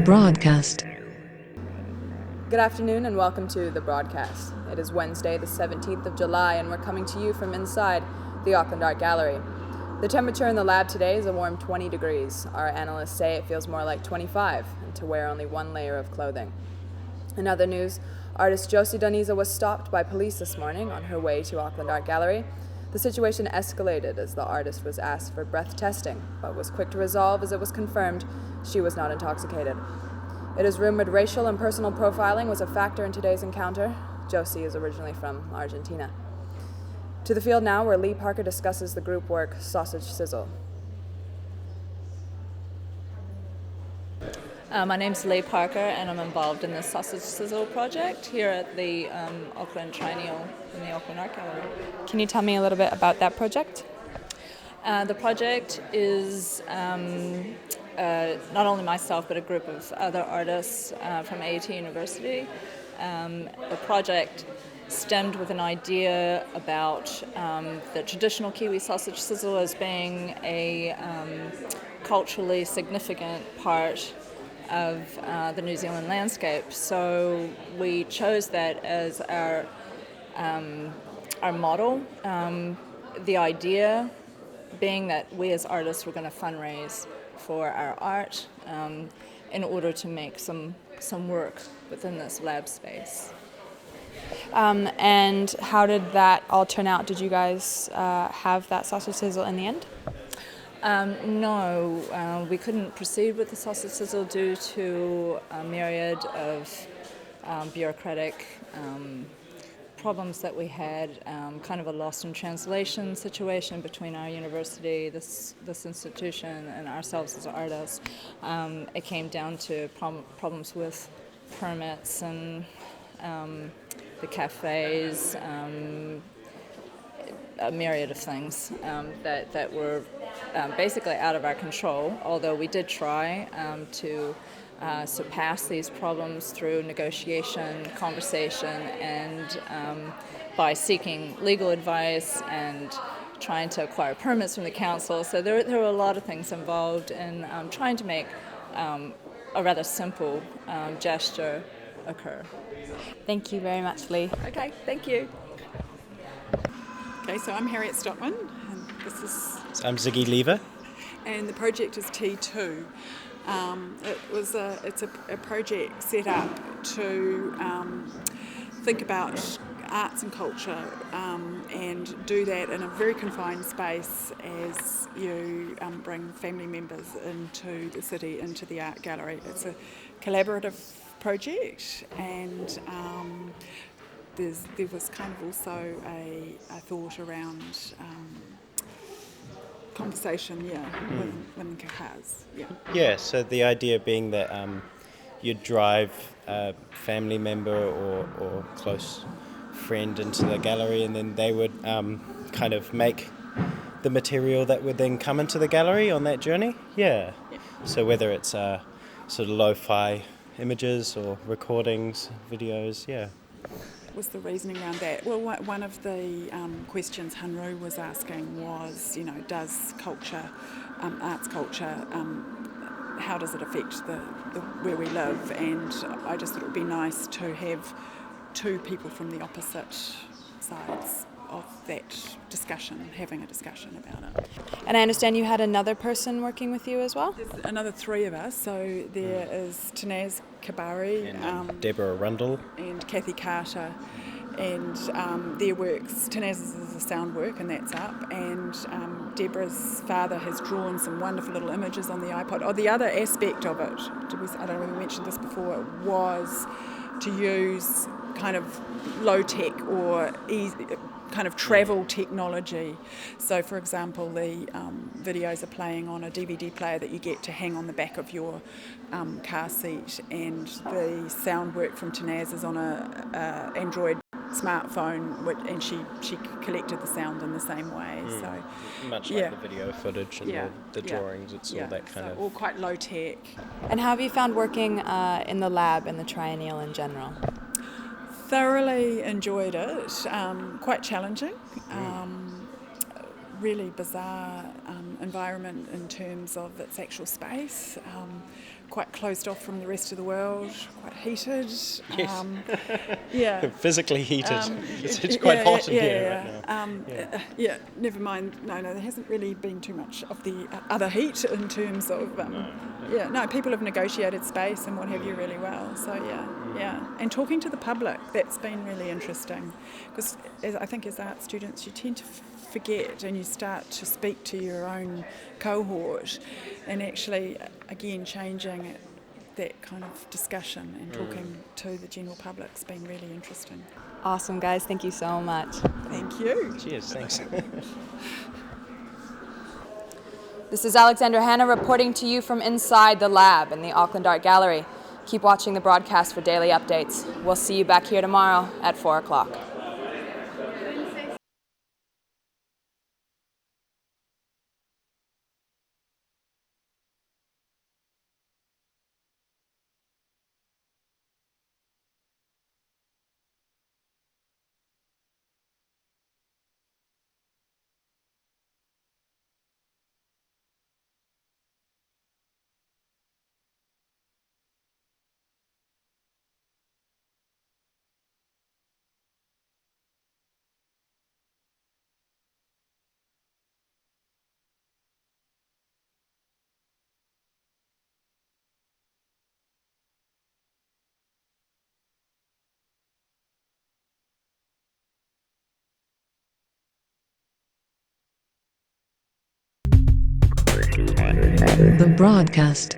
Broadcast. Good afternoon and welcome to The Broadcast. It is Wednesday, the 17th of July, and we're coming to you from inside the Auckland Art Gallery. The temperature in the lab today is a warm 20 degrees. Our analysts say it feels more like 25, and to wear only one layer of clothing. In other news, artist Josie Doniza was stopped by police this morning on her way to Auckland Art Gallery. The situation escalated as the artist was asked for breath testing, but was quick to resolve as it was confirmed she was not intoxicated. It is rumored racial and personal profiling was a factor in today's encounter. Josie is originally from Argentina. To the field now, where Lee Parker discusses the group work Sausage Sizzle. My name's Lee Parker, and I'm involved in the Sausage Sizzle project here at the Auckland Triennial in the Auckland Art Gallery. Can you tell me a little bit about that project? The project is not only myself, but a group of other artists from AUT University. The project stemmed with an idea about the traditional Kiwi sausage sizzle as being a culturally significant part of the New Zealand landscape. So we chose that as our model. The idea being that we as artists were going to fundraise for our art in order to make some work within this lab space. And how did that all turn out? Did you guys have that sausage sizzle in the end? No, we couldn't proceed with the sausage sizzle due to a myriad of bureaucratic problems that we had, kind of a lost in translation situation between our university, this institution, and ourselves as artists. It came down to problems with permits and the cafes, a myriad of things that were basically out of our control, although we did try to surpass these problems through negotiation, conversation, and by seeking legal advice and trying to acquire permits from the council. So there were a lot of things involved in trying to make a rather simple gesture occur. Thank you very much, Lee. Okay, thank you. Okay, so I'm Harriet Stockman, and this is... I'm Ziggy Lever. And the project is T2. It's a project set up to think about arts and culture and do that in a very confined space as you bring family members into the city, into the art gallery. It's a collaborative project, and there was kind of also a thought around conversation, with cars. Yeah, so the idea being that you'd drive a family member or close friend into the gallery, and then they would kind of make the material that would then come into the gallery on that journey. Yeah. So whether it's sort of lo-fi images or recordings, videos, yeah. Was the reasoning around that? Well, one of the questions Hanru was asking was, does culture, arts culture, how does it affect the where we live? And I just thought it would be nice to have two people from the opposite sides of that discussion, having a discussion about it. And I understand you had another person working with you as well? There's another three of us, so there is Tanaz Kabari, And Deborah Rundle. and Kathy Carter, and their works. Tanaz's is the sound work, and that's up, and Deborah's father has drawn some wonderful little images on the iPod. Oh, the other aspect of it, I don't know if we mentioned this before, was to use kind of low-tech or kind of travel technology. So, for example, the videos are playing on a DVD player that you get to hang on the back of your car seat, and the sound work from Tanaz is on a Android smartphone, and she collected the sound in the same way. So Much like the video footage and the drawings, it's all that kind of... all quite low-tech. And how have you found working in the lab and the Triennial in general? Thoroughly enjoyed it, quite challenging, really bizarre environment in terms of its actual space, quite closed off from the rest of the world, quite heated. Yes. Yeah. Physically heated. It's quite hot in here right now. Never mind. No, there hasn't really been too much of the other heat in terms of. People have negotiated space and what have you really well. So and talking to the public, that's been really interesting, because I think as art students you tend to forget and you start to speak to your own cohort, and actually again changing that kind of discussion and talking to the general public's been really interesting. Awesome, guys. Thank you so much. Thank you. Cheers, thanks. This is Alexandra Hanna reporting to you from inside the lab in the Auckland Art Gallery. Keep watching the broadcast for daily updates. We'll see you back here tomorrow at 4 o'clock. The broadcast.